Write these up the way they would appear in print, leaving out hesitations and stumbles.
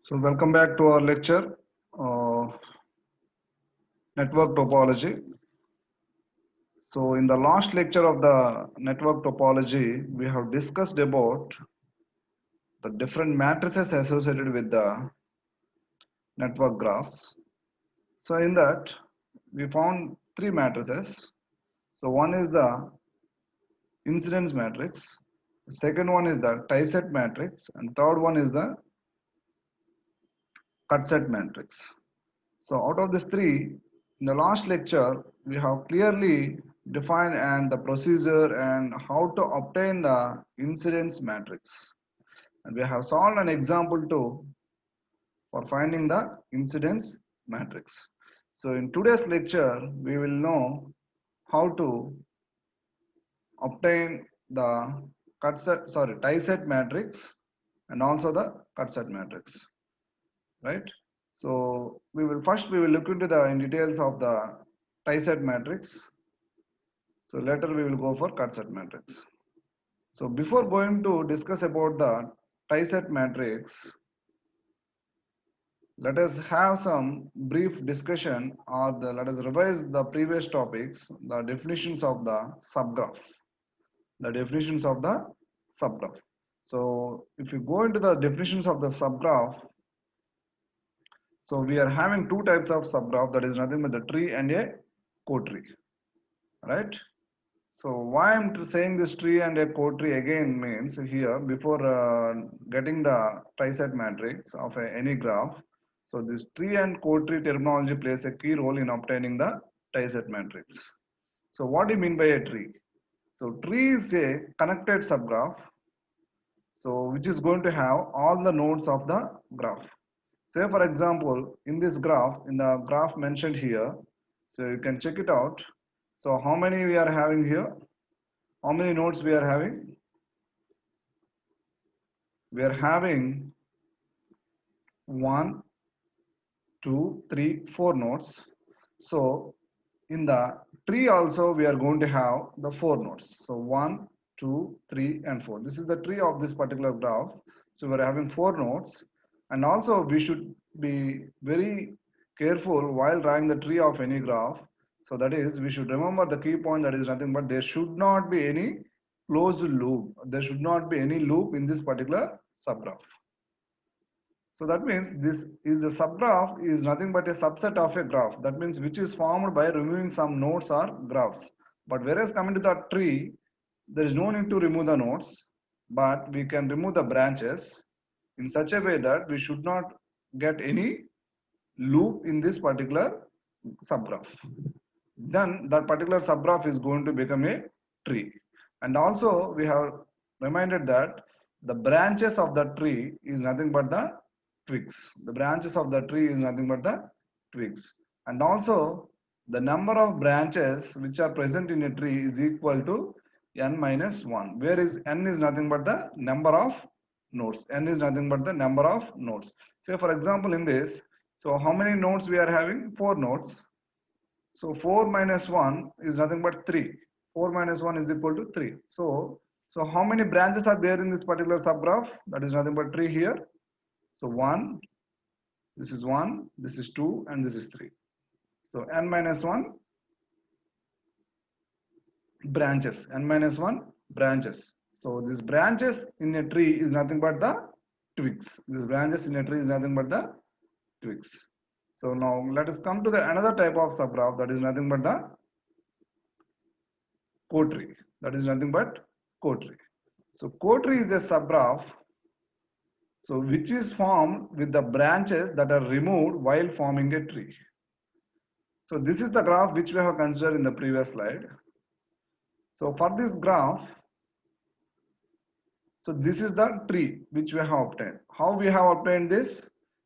So welcome back to our lecture, uh, network topology. So in the last lecture of the network topology, we have discussed about the different matrices associated with the network graphs. So in that, we found three matrices. So one is the incidence matrix, the second one is the tie-set matrix, and third one is the cut-set matrix. So out of these three, in the last lecture, we have clearly defined and the procedure and how to obtain the incidence matrix. And we have solved an example too for finding the incidence matrix. So in today's lecture, we will know how to obtain the tie set matrix and also the cut set matrix, right? So we will look into the in details of the tie set matrix. So later we will go for cut set matrix. So before going to discuss about the tie set matrix, let us have some brief discussion or let us revise the previous topics, the definitions of the subgraph. The definitions of the subgraph. So if you go into the definitions of the subgraph, so we are having two types of subgraph, that is nothing but the tree and a cotree, right? So why I'm saying this tree and a cotree again means here before getting the triset matrix of any graph. So this tree and cotree terminology plays a key role in obtaining the triset matrix. So what do you mean by a tree? So tree is a connected subgraph, so which is going to have all the nodes of the graph. Say for example, in this graph, in the graph mentioned here, so you can check it out. So how many we are having here? How many nodes we are having? We are having 1, 2, 3, 4 nodes. So in the tree also we are going to have the 4 nodes. So 1, 2, 3 and 4. This is the tree of this particular graph. So we are having 4 nodes, and also we should be very careful while drawing the tree of any graph. So that is, we should remember the key point, that is nothing but there should not be any closed loop. There should not be any loop in this particular subgraph. So that means this is a subgraph is nothing but a subset of a graph. That means which is formed by removing some nodes or graphs. But whereas coming to the tree, there is no need to remove the nodes, but we can remove the branches in such a way that we should not get any loop in this particular subgraph. Then that particular subgraph is going to become a tree. And also we have reminded that the branches of the tree is nothing but the twigs. The branches of the tree is nothing but the twigs. And also the number of branches which are present in a tree is equal to n minus 1. Where is n is nothing but the number of nodes. N is nothing but the number of nodes. Say for example in this, so how many nodes we are having? 4 nodes. So 4 minus 1 is nothing but 3. 4 minus 1 is equal to 3. So how many branches are there in this particular subgraph? That is nothing but 3 here. So 1, this is 1, this is 2, and this is 3. So n minus 1 branches, n minus 1 branches. So these branches in a tree is nothing but the twigs. These branches in a tree is nothing but the twigs. So now let us come to the another type of subgraph, that is nothing but the cotree. That is nothing but cotree. So cotree is a subgraph, so which is formed with the branches that are removed while forming a tree. So this is the graph which we have considered in the previous slide. So for this graph, so this is the tree which we have obtained. How we have obtained this?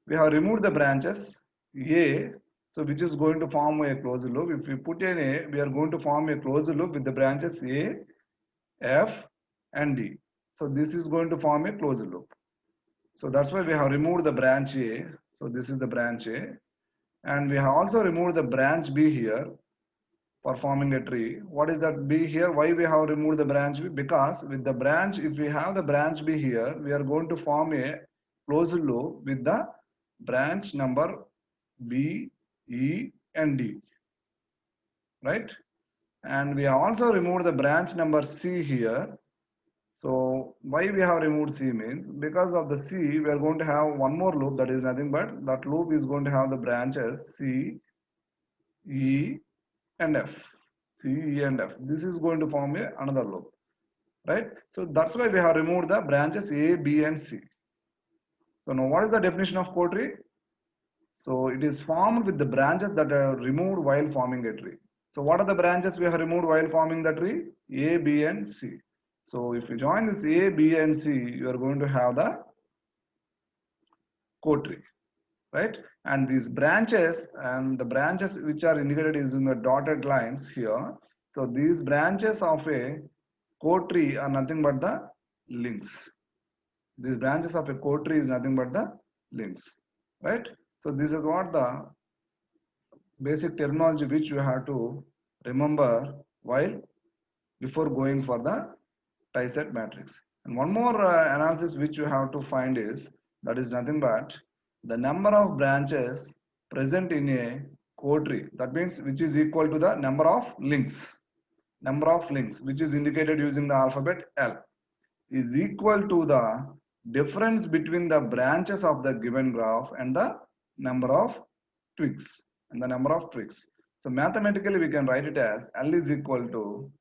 We have removed the branches A, so which is going to form a closed loop. If we put in A, we are going to form a closed loop with the branches A, F and D. So this is going to form a closed loop. So that's why we have removed the branch A. So this is the branch A. And we have also removed the branch B here for forming a tree. What is that B here? Why we have removed the branch B? Because with the branch, if we have the branch B here, we are going to form a closed loop with the branch number B, E, and D, right? And we have also removed the branch number C here. So why we have removed C means because of the C, we are going to have one more loop, that is nothing but that loop is going to have the branches C, E, and F. C, E, and F. This is going to form another loop, right? So that's why we have removed the branches A, B, and C. So now what is the definition of core tree? So it is formed with the branches that are removed while forming a tree. So what are the branches we have removed while forming the tree? A, B, and C. So if you join this A, B, and C, you are going to have the core tree, right? And these branches and the branches which are indicated is in the dotted lines here. So these branches of a core tree are nothing but the links. These branches of a core tree is nothing but the links, right? So this is what the basic terminology which you have to remember while before going for the tie-set matrix. And one more analysis which you have to find is that is nothing but the number of branches present in a core tree. That means which is equal to the number of links. Number of links which is indicated using the alphabet L is equal to the difference between the branches of the given graph and the number of twigs and the number of twigs. So mathematically we can write it as L is equal to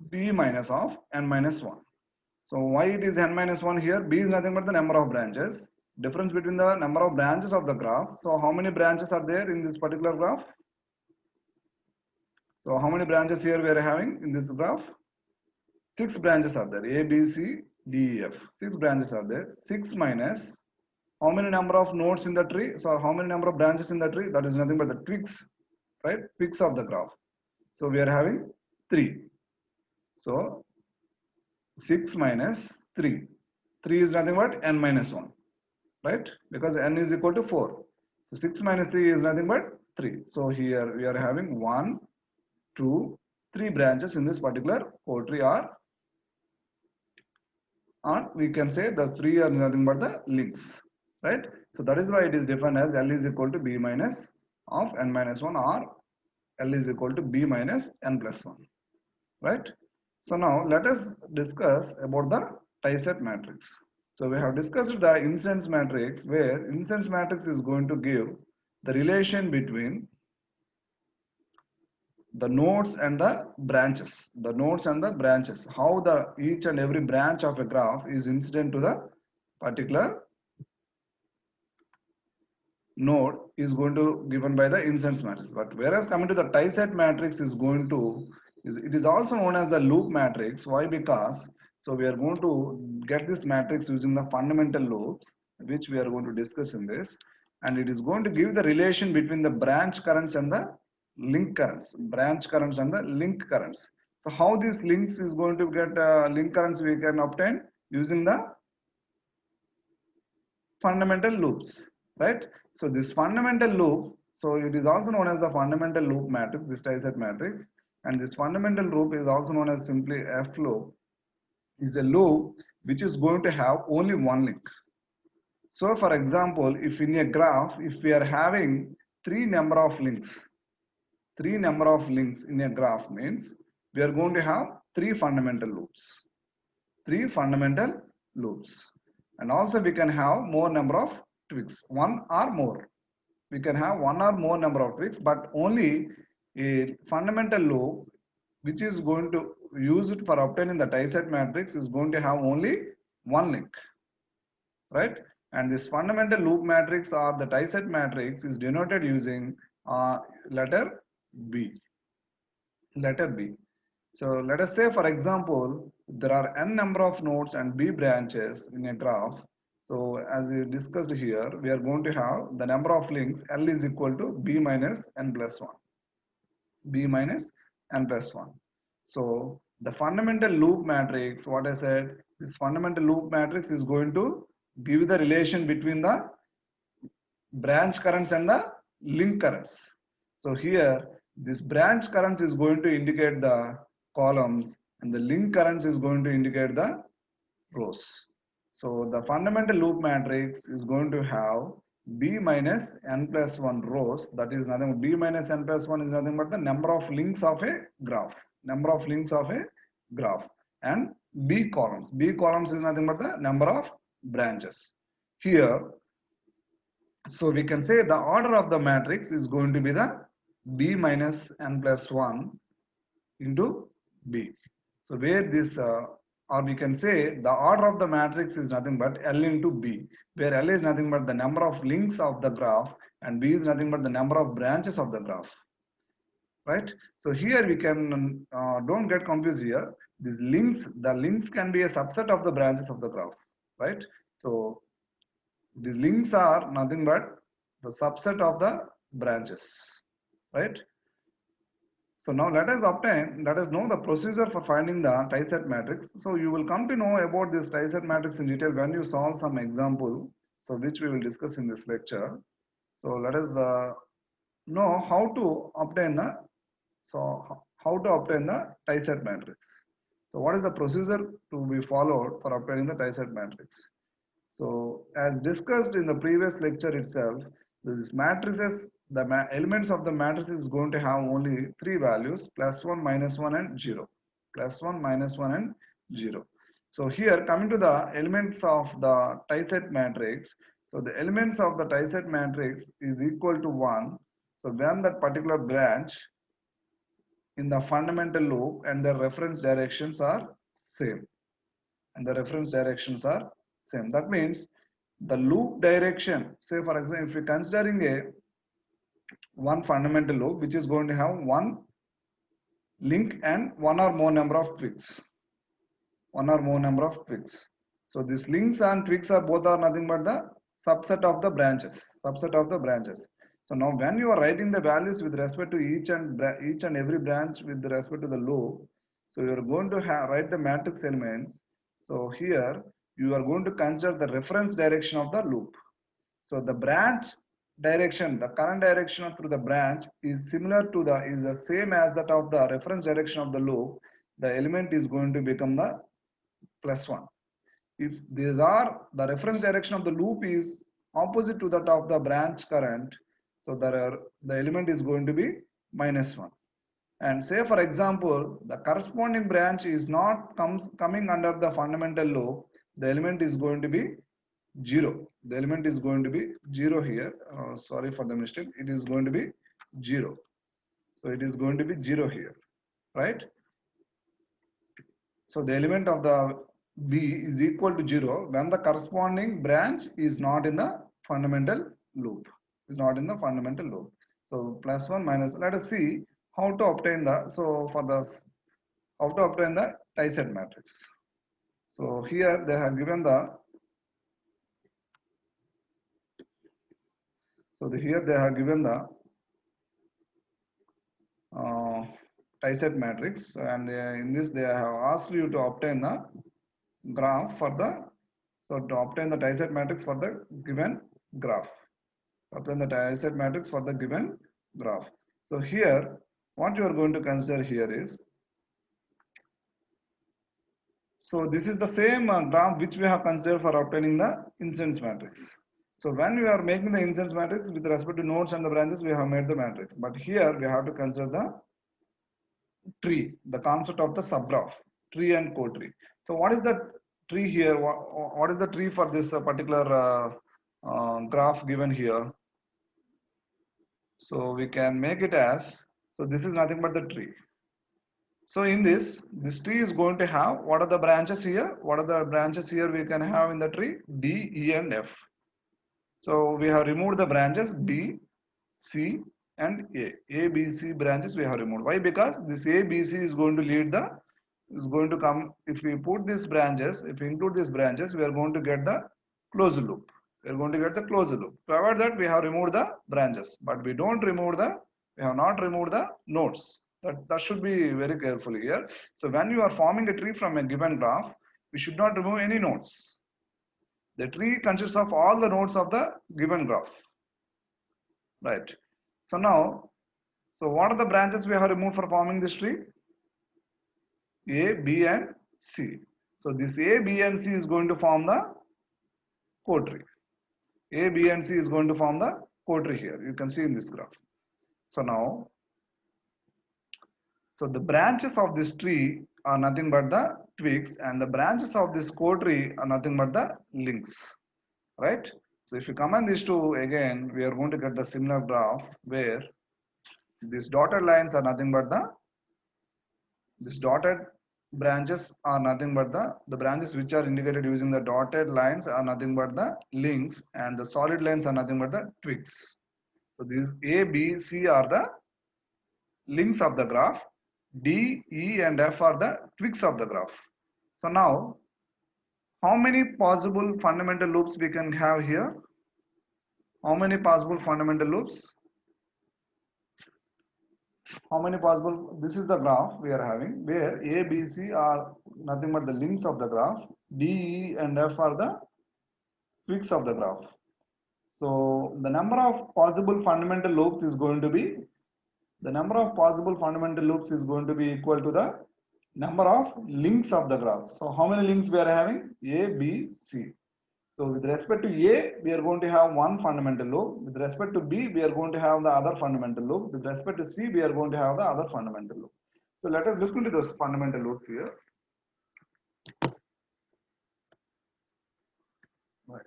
B minus of n minus 1. So why it is n minus 1 here? B is nothing but the number of branches. Difference between the number of branches of the graph. So how many branches are there in this particular graph? So how many branches here we are having in this graph? 6 branches are there. A, B, C, D, E, F. 6 branches are there. 6 minus how many number of nodes in the tree? So how many number of branches in the tree? That is nothing but the twigs, right? Twigs of the graph. So we are having 3. So 6 minus 3. 3 is nothing but n minus 1, right? Because n is equal to 4. So 6 minus 3 is nothing but 3. So here we are having 1, 2, 3 branches in this particular core tree or we can say the 3 are nothing but the links, right? So that is why it is defined as L is equal to B minus of n minus 1 or L is equal to B minus n plus 1, right? So now let us discuss about the tie-set matrix. So we have discussed the incidence matrix where incidence matrix is going to give the relation between the nodes and the branches. The nodes and the branches. How the each and every branch of a graph is incident to the particular node is going to given by the incidence matrix. But whereas coming to the tie-set matrix is going to it is also known as the loop matrix. Why? Because so we are going to get this matrix using the fundamental loops which we are going to discuss in this, and it is going to give the relation between the branch currents and the link currents. Branch currents and the link currents. So how these links is going to get link currents we can obtain using the fundamental loops, right? So this fundamental loop, so it is also known as the fundamental loop matrix, this tie-set matrix, and this fundamental loop is also known as simply F loop, is a loop which is going to have only one link. So for example, if in a graph, if we are having three number of links in a graph means we are going to have three fundamental loops. And also we can have more number of twigs, one or more. We can have one or more number of twigs, but only a fundamental loop which is going to use it for obtaining the tie-set matrix is going to have only one link, right? And this fundamental loop matrix or the tie-set matrix is denoted using letter B. So let us say, for example, there are n number of nodes and b branches in a graph. So as we discussed here, we are going to have the number of links L is equal to b minus n plus 1. B minus n plus 1. So the fundamental loop matrix, what I said, this fundamental loop matrix is going to give the relation between the branch currents and the link currents. So here this branch currents is going to indicate the columns and the link currents is going to indicate the rows. So the fundamental loop matrix is going to have B minus n plus 1 rows, that is nothing, B minus n plus 1 is nothing but the number of links of a graph, number of links of a graph, and B columns. B columns is nothing but the number of branches. Here, so we can say the order of the matrix is going to be the B minus n plus 1 into B. So where this, or we can say the order of the matrix is nothing but L into B, where L is nothing but the number of links of the graph and B is nothing but the number of branches of the graph, right? So here we can, don't get confused here. These links, the links can be a subset of the branches of the graph, right? So the links are nothing but the subset of the branches, right? So now let us know the procedure for finding the tie-set matrix. So you will come to know about this tie-set matrix in detail when you solve some example, so which we will discuss in this lecture. So let us know how to obtain the, tie-set matrix. So what is the procedure to be followed for obtaining the tie-set matrix? So as discussed in the previous lecture itself, this matrices, the elements of the matrix is going to have only three values, plus 1, minus 1 and 0. Plus 1, minus 1 and 0. So here coming to the elements of the tie-set matrix, so the elements of the tie-set matrix is equal to 1. So when that particular branch in the fundamental loop and the reference directions are same. And the reference directions are same. That means the loop direction, say for example, if we are considering a one fundamental loop which is going to have one link and one or more number of twigs. One or more number of twigs. So these links and twigs are both are nothing but the subset of the branches. Subset of the branches. So now when you are writing the values with respect to each and every branch with respect to the loop, so you are going to write the matrix elements. So here you are going to consider the reference direction of the loop. So the branch direction, the current direction through the branch is similar to the same as that of the reference direction of the loop. The element is going to become the plus 1. If these are the reference direction of the loop is opposite to that of the branch current, so the element is going to be minus 1. And say for example, the corresponding branch is not coming under the fundamental loop, the element is going to be 0. The element is going to be 0 here. Sorry for the mistake. It is going to be 0. So it is going to be 0 here, right? So the element of the B is equal to 0 when the corresponding branch is not in the fundamental loop. Is not in the fundamental loop. So plus 1 minus. Let us see how to obtain the, so for this, how to obtain the tie-set matrix. So here they have given the, here they have given the tie-set matrix, and in this they have asked you to obtain the graph for the, so to obtain the tie-set matrix for the given graph. Obtain the tie-set matrix for the given graph. So here what you are going to consider here is, so this is the same graph which we have considered for obtaining the instance matrix. So when we are making the instance matrix with respect to nodes and the branches, we have made the matrix. But here we have to consider the tree, the concept of the subgraph, tree and co-tree. So what is the tree here? What is the tree for this particular graph given here? So we can make it as, so this is nothing but the tree. So in this tree is going to have, what are the branches here? What are the branches here we can have in the tree? D, E and F. So we have removed the branches B, C and A. A, B, C branches we have removed. Why? Because this A, B, C is going to lead the, is going to come, if we put these branches, if we include these branches, we are going to get the closed loop. We are going to get the closed loop. To avoid that, we have removed the branches, but we don't remove the, we have not removed the nodes. That should be very careful here. So when you are forming a tree from a given graph, we should not remove any nodes. The tree consists of all the nodes of the given graph, right? So now, so what are the branches we have removed for forming this tree? A, B and C. So this A, B and C is going to form the co-tree. A, B, and C is going to form the cotree here. You can see in this graph. So now, so the branches of this tree are nothing but the twigs, and the branches of this cotree are nothing but the links, right? So if you combine these two again, we are going to get the similar graph where these dotted lines are nothing but these dotted branches are nothing but the branches which are indicated using the dotted lines are nothing but the links, and the solid lines are nothing but the twigs. So these A, B, C are the links of the graph. D, E, and F are the twigs of the graph. So now, how many possible fundamental loops we can have here? How many possible fundamental loops? How many possible? This is the graph we are having where A, B, C are nothing but the links of the graph. D, E, and F are the twigs of the graph. So the number of possible fundamental loops is going to be equal to the number of links of the graph. So how many links we are having? A, B, C. So with respect to A, we are going to have one fundamental loop. With respect to B, we are going to have the other fundamental loop. With respect to C, we are going to have the other fundamental loop. So let us look into those fundamental loops here. Right.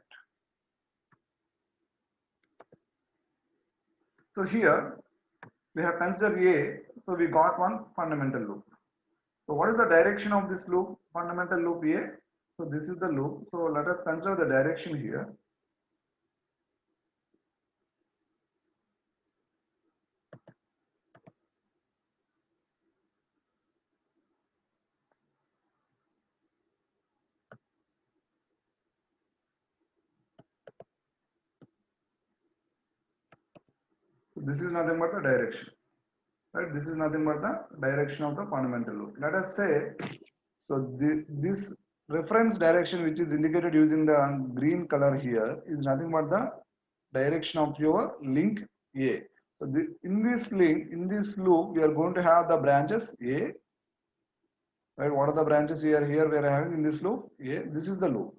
So here we have considered A. So we got one fundamental loop. So what is the direction of this loop? Fundamental loop A. So this is the loop. So let us consider the direction here. So this is nothing but the direction. Right? This is nothing but the direction of the fundamental loop. Let us say, so this reference direction which is indicated using the green color here is nothing but the direction of your link A. So in this link, in this loop, we are going to have the branches A. Right? What are the branches here? Here we are having in this loop A. This is the loop.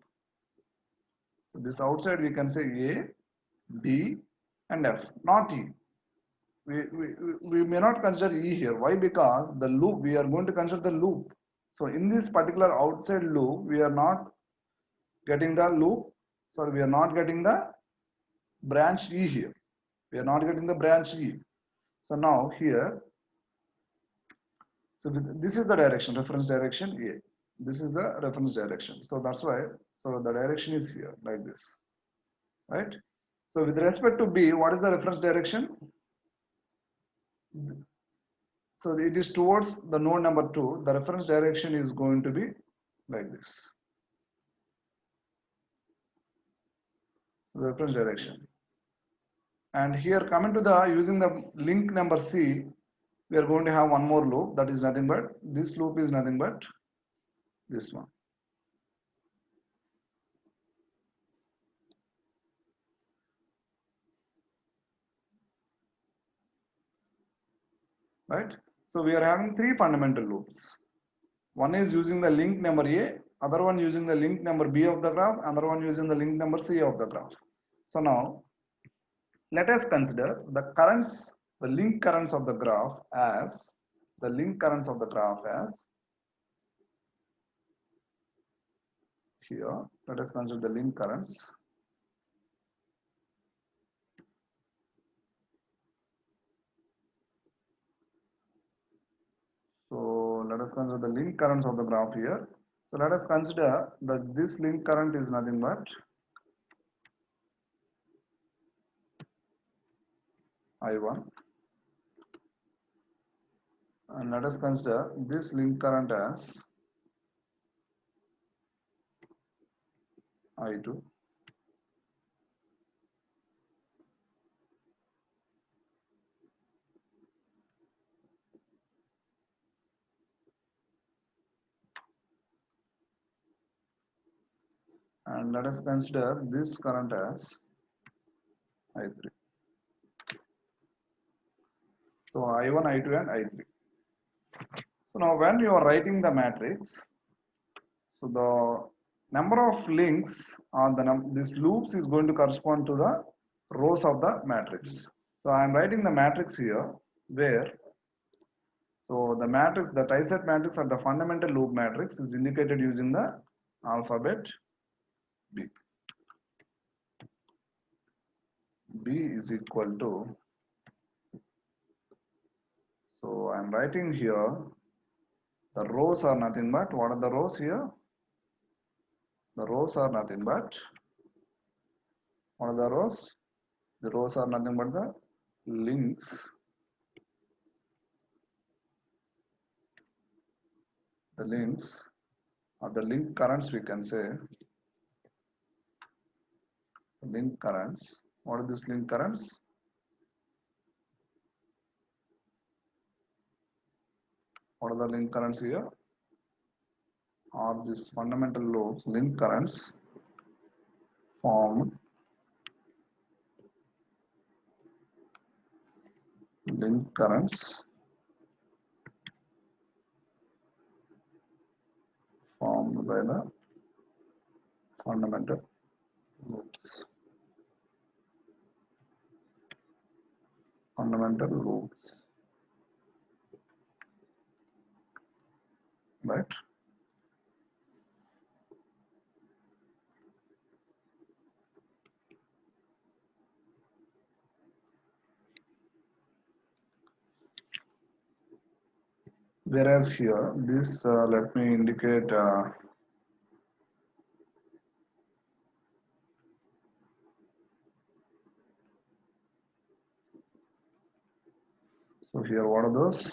So this outside we can say A, B, and F, not E. We may not consider E here. Why? Because the loop, we are going to consider the loop. So in this particular outside loop, we are not getting the loop. Sorry, we are not getting the branch E here. We are not getting the branch E. So now here, so this is the direction, reference direction A. This is the reference direction. So that's why, so the direction is here like this, right? So with respect to B, what is the reference direction? So it is towards the node number 2. The reference direction is going to be like this. The reference direction. And here coming to the using the link number C, we are going to have one more loop. That is nothing but this loop is nothing but this one. Right? So we are having three fundamental loops. One is using the link number A, other one using the link number B of the graph, another one using the link number C of the graph. So now let us consider the currents, the link currents of the graph as here. Let us consider the link currents. So let us consider the link currents of the graph here. So let us consider that this link current is nothing but I1, and let us consider this link current as I2. And let us consider this current as I3. So I1, I2, and I3. So now when you are writing the matrix, so Number of links on this loops is going to correspond to the rows of the matrix. So I am writing the matrix here where, so the matrix, the triset matrix or the fundamental loop matrix is indicated using the alphabet B. B is equal to, so I am writing here, the rows are nothing but, what are the rows here? The rows are nothing but, what are the rows? The rows are nothing but the links, the links or the link currents, we can say link currents. What are these link currents? What are the link currents here? Are these fundamental loops link currents formed link currents formed by the fundamental loops. Fundamental loops, right? Whereas here, this let me indicate. So here, what are those?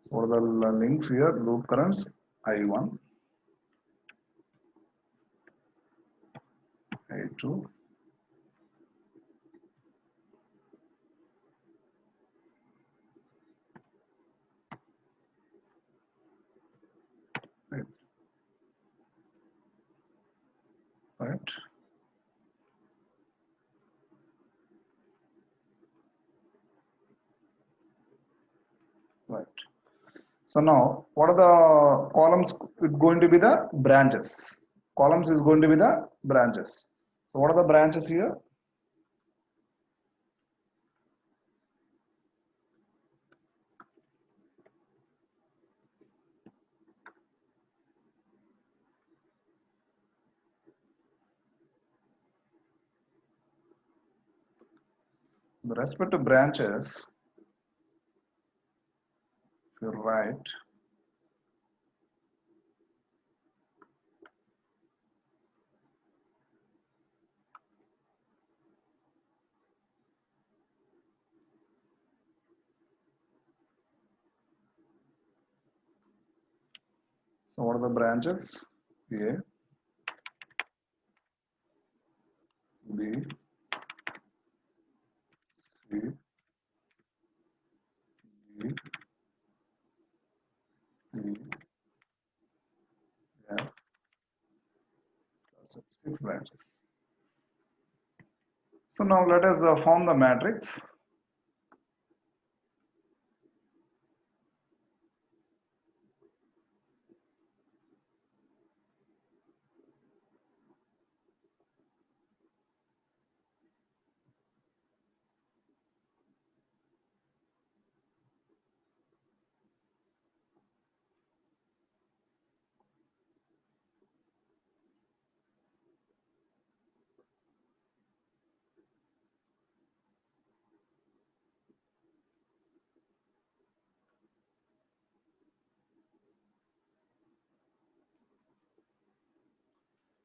What are the links here? Loop currents I1, I2, right? Right. Right. So now, what are the columns? It's going to be the branches. Columns is going to be the branches. So what are the branches here? With respect to branches, if you write, so what are the branches? A, B, C, D, E, F, that's it, 6 branches. So now let us form the matrix.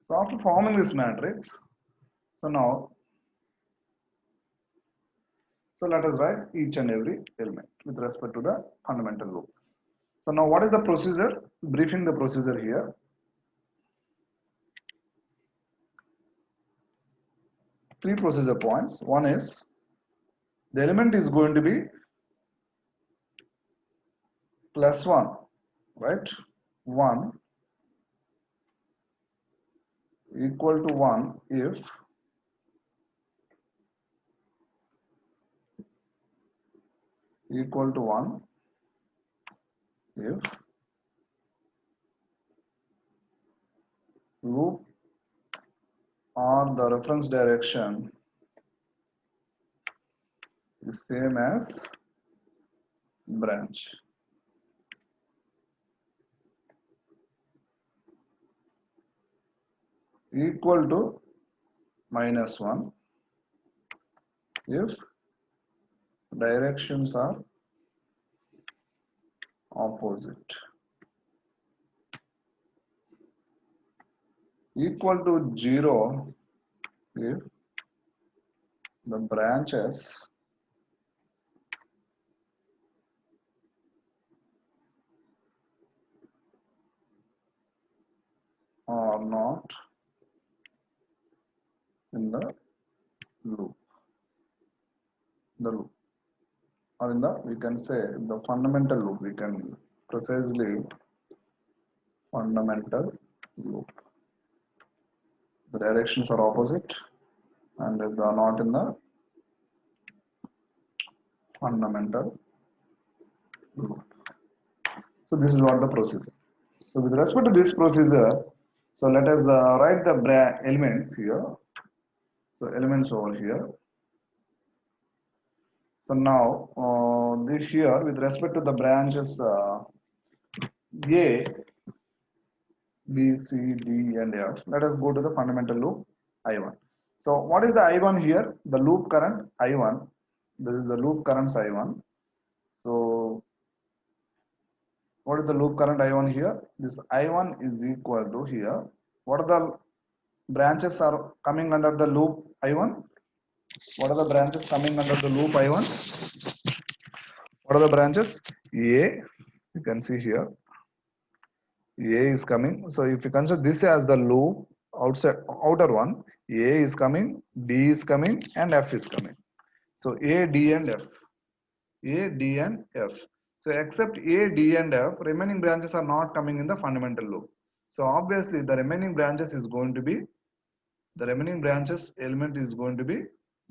So after forming this matrix, so now, so let us write each and every element with respect to the fundamental loop. So now what is the procedure? Briefing the procedure here. Three procedure points. One is the element is going to be +1, right? 1 equal to 1 if equal to 1 if loop or the reference direction is same as branch. Equal to -1 if directions are opposite. Equal to 0 if the branches are not in the loop. Or in the, we can say, the fundamental loop. We can precisely fundamental loop. The directions are opposite and they are not in the fundamental loop. So this is what the procedure. So with respect to this procedure, so let us write the elements here. So elements over here. So now this here with respect to the branches A, B, C, D and F. Let us go to the fundamental loop I1. So what is the I1 here? The loop current I1. This is the loop current I1. So what is the loop current I1 here? This I1 is equal to here. What are the branches are coming under the loop I1? What are the branches coming under the loop I1? What are the branches? A, you can see here. A is coming. So if you consider this as the loop outer one, A is coming, D is coming, and F is coming. So A, D, and F. A, D, and F. So except A, D, and F, remaining branches are not coming in the fundamental loop. So obviously the remaining branches is going to be, the remaining branches element is going to be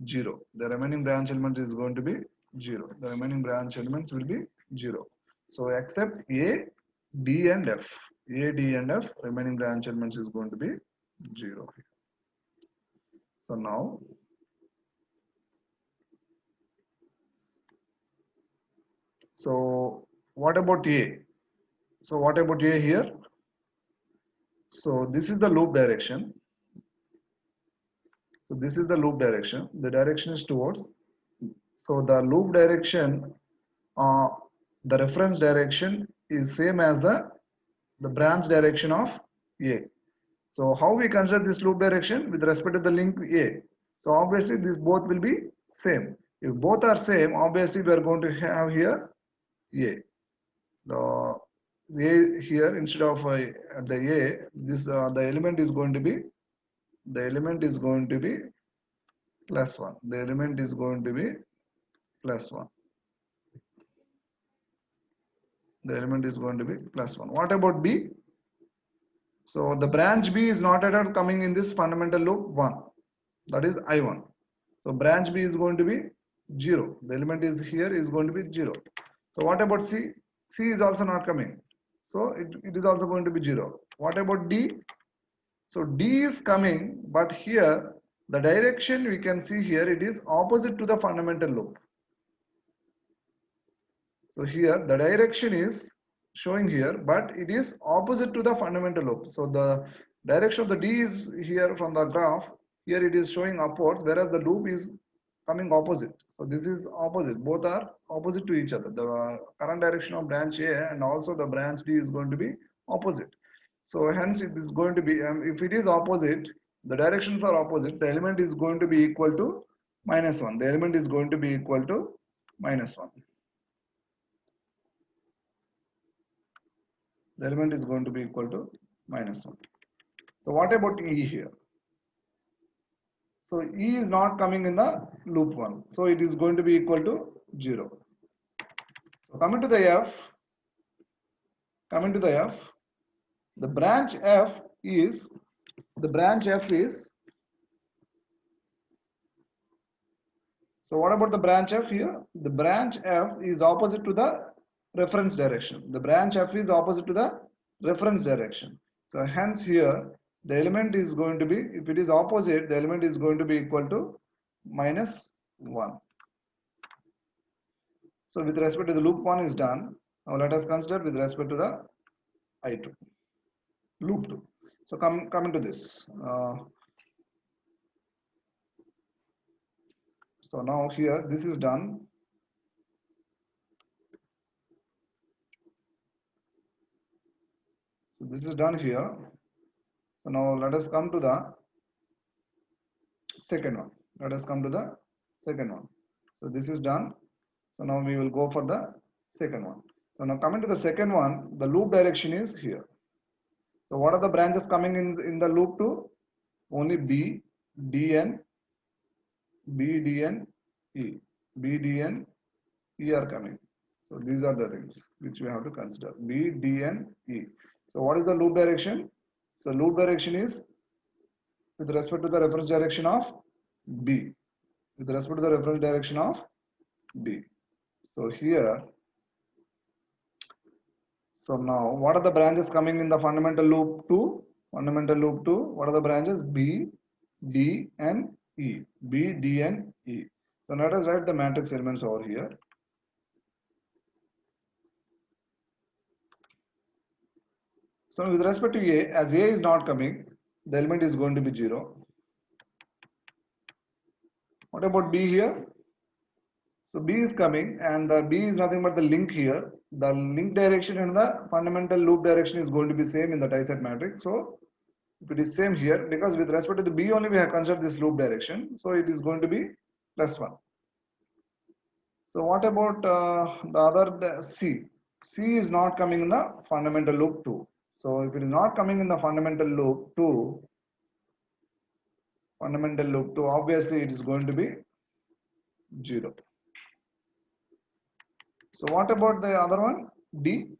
0. The remaining branch element is going to be 0. The remaining branch elements will be 0. So except A, D, and F. A, D, and F, remaining branch elements is going to be 0. So now, so what about A? So what about A here? So this is the loop direction. So this is the loop direction. The direction is towards. So the loop direction, the reference direction is same as the branch direction of A. So how we consider this loop direction with respect to the link A? So obviously these both will be same. If both are same, obviously we are going to have here A. The A here instead of the A, this the element is going to be +1. The element is going to be +1. The element is going to be +1. What about B? So the branch B is not at all coming in this fundamental loop 1. That is I1. So branch B is going to be 0. The element is here is going to be 0. So what about C? C is also not coming. So it is also going to be 0. What about D? So D is coming, but here the direction we can see here, it is opposite to the fundamental loop. So here the direction is showing here, but it is opposite to the fundamental loop. So the direction of the D is here from the graph. Here it is showing upwards, whereas the loop is coming opposite. So this is opposite. Both are opposite to each other. The current direction of branch A and also the branch D is going to be opposite. So hence it is going to be, if it is opposite, the directions are opposite, the element is going to be equal to -1. The element is going to be equal to -1. The element is going to be equal to -1. So what about E here? So E is not coming in the loop 1. So it is going to be equal to 0. So coming to the F, the branch F is, so what about the branch F here? The branch F is opposite to the reference direction. The branch F is opposite to the reference direction. So hence here the element is going to be, if it is opposite, the element is going to be equal to -1. So with respect to the loop 1 is done. Now let us consider with respect to the I2, loop 2. So coming to this. So now here this is done. So this is done here. So now let us come to the second one. Let us come to the second one. So this is done. So now we will go for the second one. So now coming to the second one, the loop direction is here. So what are the branches coming in the loop 2? Only B, DN, BDN, E. BDN, E are coming. So these are the rings which we have to consider. B, D, and E. So what is the loop direction? So loop direction is with respect to the reference direction of B. With respect to the reference direction of B. So here, so now what are the branches coming in the fundamental loop 2? Fundamental loop 2, what are the branches? B, D, and E. B, D, and E. So let us write the matrix elements over here. So with respect to A, as A is not coming, the element is going to be 0. What about B here? So B is coming, and the B is nothing but the link here. The link direction and the fundamental loop direction is going to be same in the die-set matrix. So if it is same here, because with respect to the B only we have considered this loop direction, so it is going to be +1. So what about the other C? C is not coming in the fundamental loop 2. So if it is not coming in the fundamental loop 2, obviously it is going to be 0. So what about the other one? D.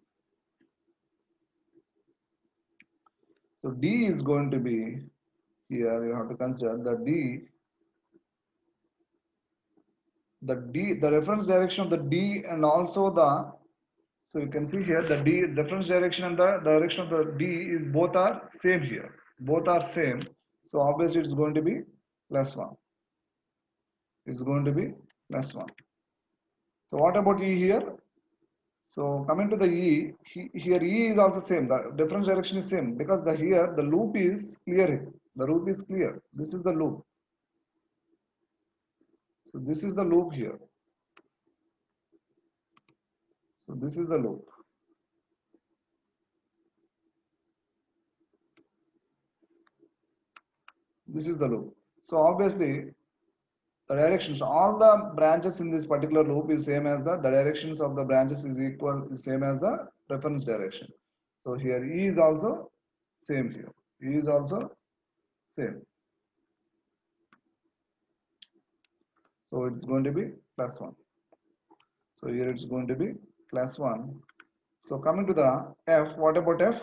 So D is going to be, here you have to consider the reference direction of the D, and also the, so you can see here the D reference direction and the direction of the D is both are same here. Both are same. So obviously it's going to be +1. It's going to be +1. So what about E here? So coming to the E, here E is also same. The difference direction is same because here the loop is clear. The loop is clear. This is the loop. So this is the loop here. So this is the loop. This is the loop. So obviously the directions, all the branches in this particular loop is same as the directions of the branches is same as the reference direction. So here E is also same here. E is also same. So it's going to be +1. So here it's going to be +1. So coming to the F, what about F?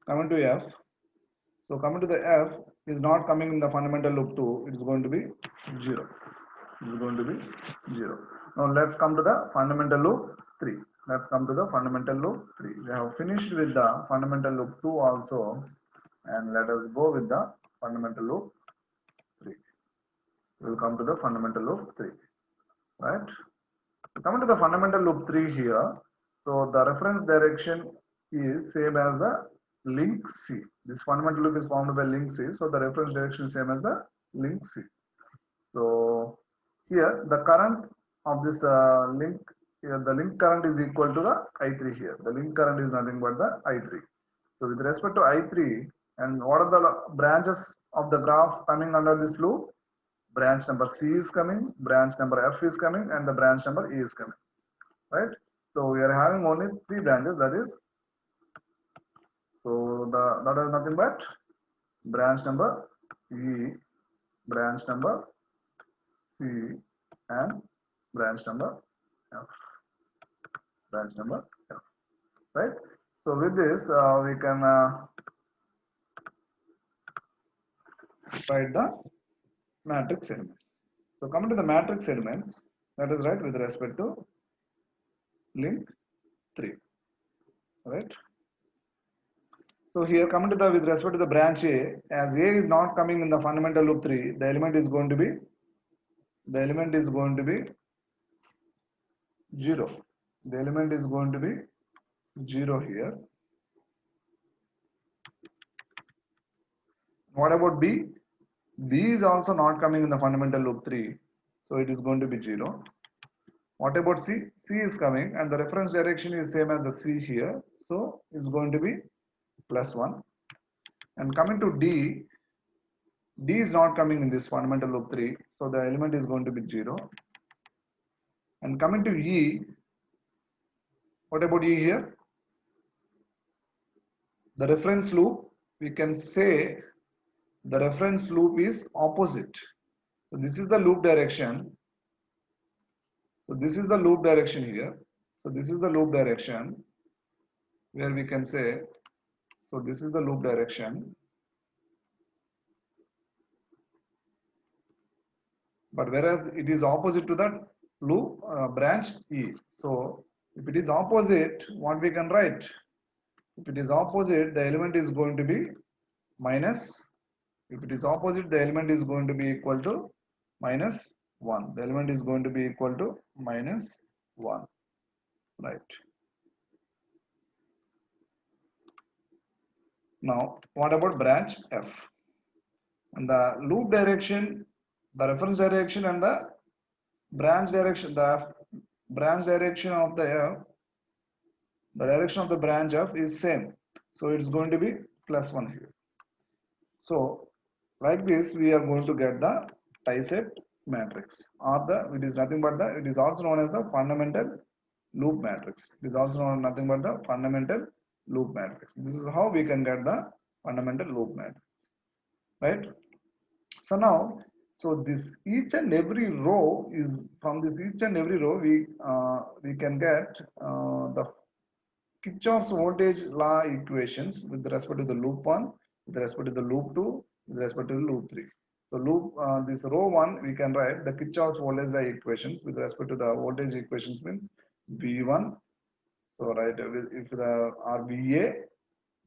Coming to F. So coming to the F is not coming in the fundamental loop 2. It is going to be 0. It is going to be 0. Now let's come to the fundamental loop 3. Let's come to the fundamental loop 3. We have finished with the fundamental loop 2 also, and let us go with the fundamental loop 3. We will come to the fundamental loop 3. Right? So coming to the fundamental loop 3 here, so the reference direction is same as the link C. This fundamental loop is formed by link C, so the reference direction is same as the link C. So here the current of this link, here the link current is equal to the I3 here. The link current is nothing but the I3. So with respect to I3, and what are the branches of the graph coming under this loop? Branch number C is coming, branch number F is coming, and the branch number E is coming. Right? So we are having only 3 branches, that is, so that is nothing but branch number E, branch number C, and branch number F. Branch number F. Right? So with this, we can write the matrix elements. So coming to the matrix elements, that is right with respect to link 3. Right? So here coming to the with respect to the branch A, as A is not coming in the fundamental loop 3, the element is going to be 0. The element is going to be 0 here. What about B? B is also not coming in the fundamental loop 3, so it is going to be 0. What about C? C is coming and the reference direction is same as the C here, so it's going to be +1. And coming to D, D is not coming in this fundamental loop 3, so the element is going to be 0. And coming to E, what about E here? The reference loop, we can say the reference loop is opposite. So this is the loop direction. So this is the loop direction here. So this is the loop direction where we can say, so this is the loop direction. But whereas it is opposite to the loop branch E. So if it is opposite, what we can write? If it is opposite, the element is going to be minus. If it is opposite, the element is going to be equal to -1. The element is going to be equal to -1. Right. Now, what about branch F? And the loop direction, the reference direction, and the branch direction, the branch direction of the F, the direction of the branch F is same. So it's going to be +1 here. So like this, we are going to get the tie-set matrix, or it is nothing but it is also known as the fundamental loop matrix. It is also known as nothing but the fundamental loop matrix. This is how we can get the fundamental loop matrix, right? So now, so this each and every row is from this each and every row we can get the Kirchhoff's voltage law equations with respect to the loop 1, with respect to the loop 2, with respect to the loop 3. So loop this row 1 we can write the Kirchhoff's voltage law equations with respect to the voltage equations means V1. So right, if the or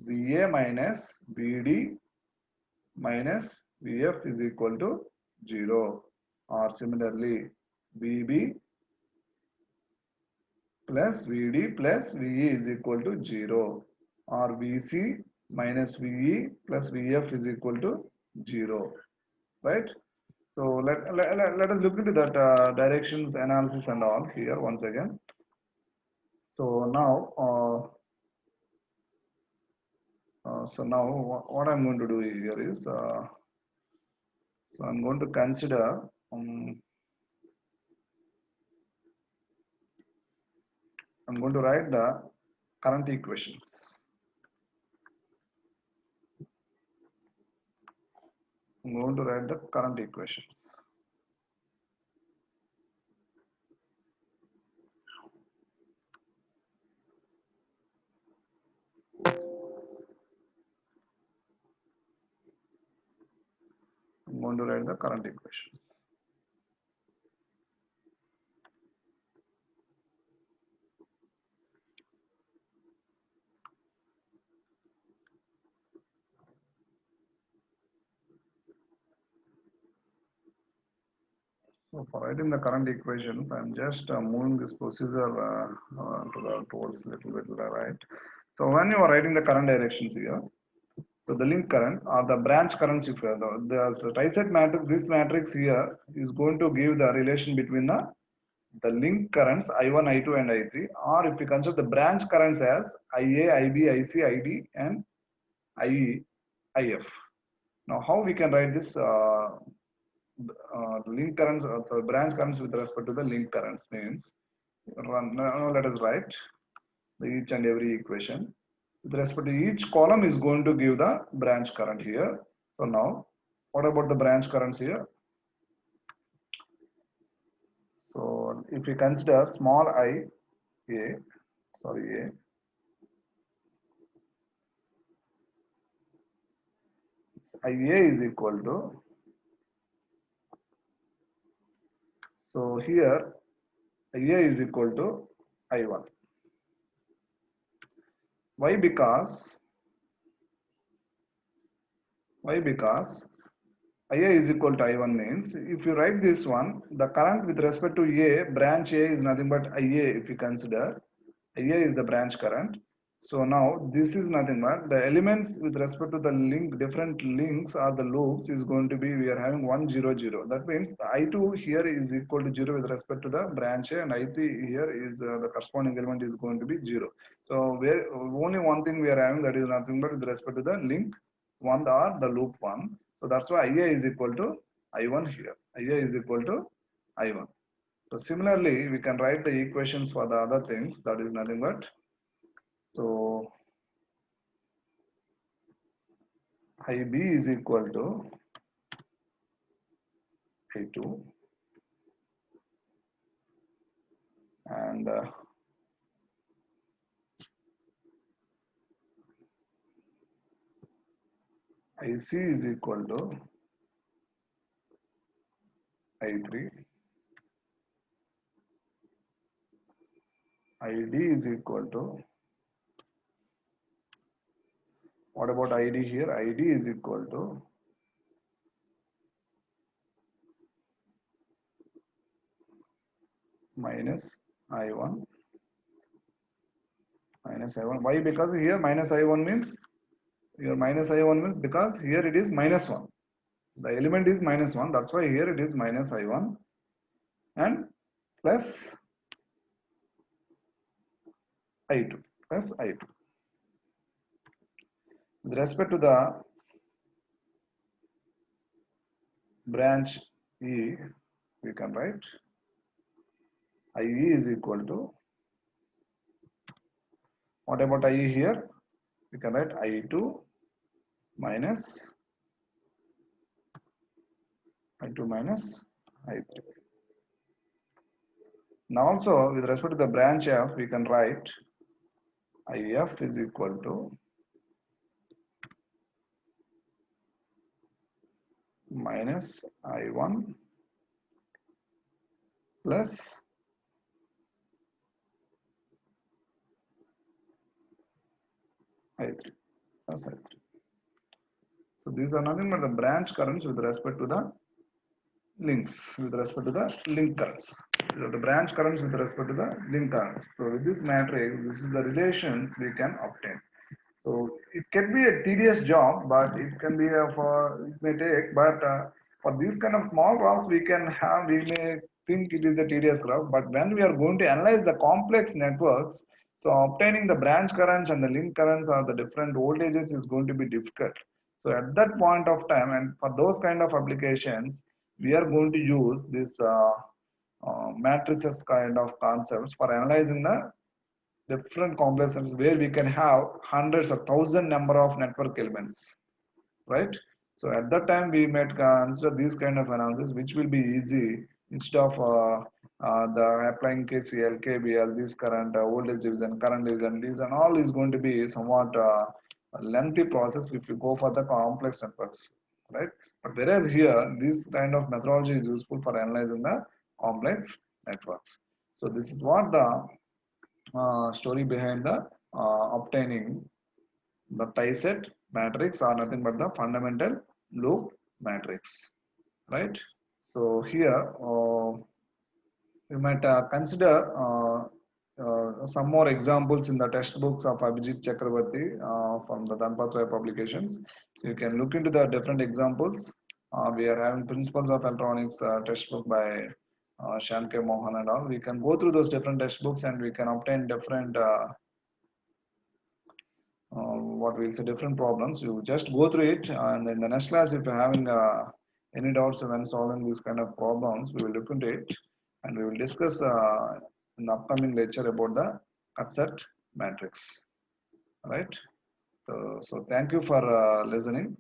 VA minus VD minus VF is equal to 0, or similarly VB plus VD plus VE is equal to 0, or VC minus VE plus VF is equal to 0, right? So let us look into that directions analysis and all here once again. So now what I'm going to do here is so I'm going to consider I'm going to write the current equations. I'm going to write the current equation. I'm going to write the current equation. So for writing the current equations, I'm just moving this procedure towards little bit right. So when you are writing the current directions here, so the link current or the branch currents, if the tie-set matrix, this matrix here is going to give the relation between the link currents I1, I2 and I3, or if we consider the branch currents as IA, IB, IC, ID and IE, IF. Now how we can write this link currents, so branch currents with respect to the link currents means, now let us write each and every equation. With respect to each column is going to give the branch current here. So now, what about the branch currents here? So if we consider small I, A, sorry, IA is equal to, so here IA is equal to I1. Why? Because Why? Because IA is equal to I1 means if you write this one, the current with respect to A, branch A is nothing but IA if you consider. IA is the branch current. So now this is nothing but the elements with respect to the link, different links or the loops is going to be, we are having 1, 0, 0. That means I2 here is equal to 0 with respect to the branch A, and I3 here is the corresponding element is going to be 0. So where only one thing we are having, that is nothing but with respect to the link 1 or the loop 1. So that's why IA is equal to I1 here. IA is equal to I1. So similarly, we can write the equations for the other things. That is nothing but, so IB is equal to I2 and IC is equal to I3. ID is equal to, what about ID here? ID is equal to minus I1 minus I1. Why? Because here minus I1 means, here minus I1 means because here it is minus 1. The element is minus 1. That's why here it is minus I1 and plus I2 plus I2. With respect to the branch E, we can write IE is equal to, what about IE here? We can write I2 minus I2 minus I3. Now also with respect to the branch F, we can write IF is equal to minus I1 plus I3 plus I3. So these are nothing but the branch currents with respect to the links, with respect to the link currents. These are the branch currents with respect to the link currents. So with this matrix, this is the relations we can obtain. So it can be a tedious job, but it can be it may take, but for these kind of small graphs we may think it is a tedious graph, but when we are going to analyze the complex networks, so obtaining the branch currents and the link currents or the different voltages is going to be difficult. So at that point of time, and for those kind of applications, we are going to use this matrices kind of concepts for analyzing the different complexes where we can have hundreds of thousand number of network elements, right? So at that time we might consider these kind of analysis, which will be easy instead of the applying KCL, KBL, this current voltage division, current division, these and all is going to be somewhat a lengthy process if you go for the complex networks, right? But whereas here, this kind of methodology is useful for analyzing the complex networks. So this is what the story behind the obtaining the tie-set matrix are nothing but the fundamental loop matrix, right? So here you might consider some more examples in the textbooks of Abhijit Chakrabarty from the Dhanpatra publications. So you can look into the different examples. We are having Principles of Electronics textbook by Shan K. Mohan and all. We can go through those different textbooks and we can obtain different what we'll say different problems. You just go through it, and in the next class, if you're having any doubts when solving these kind of problems, we will look into it, and we will discuss in the upcoming lecture about the cut-set matrix. Right. So thank you for listening.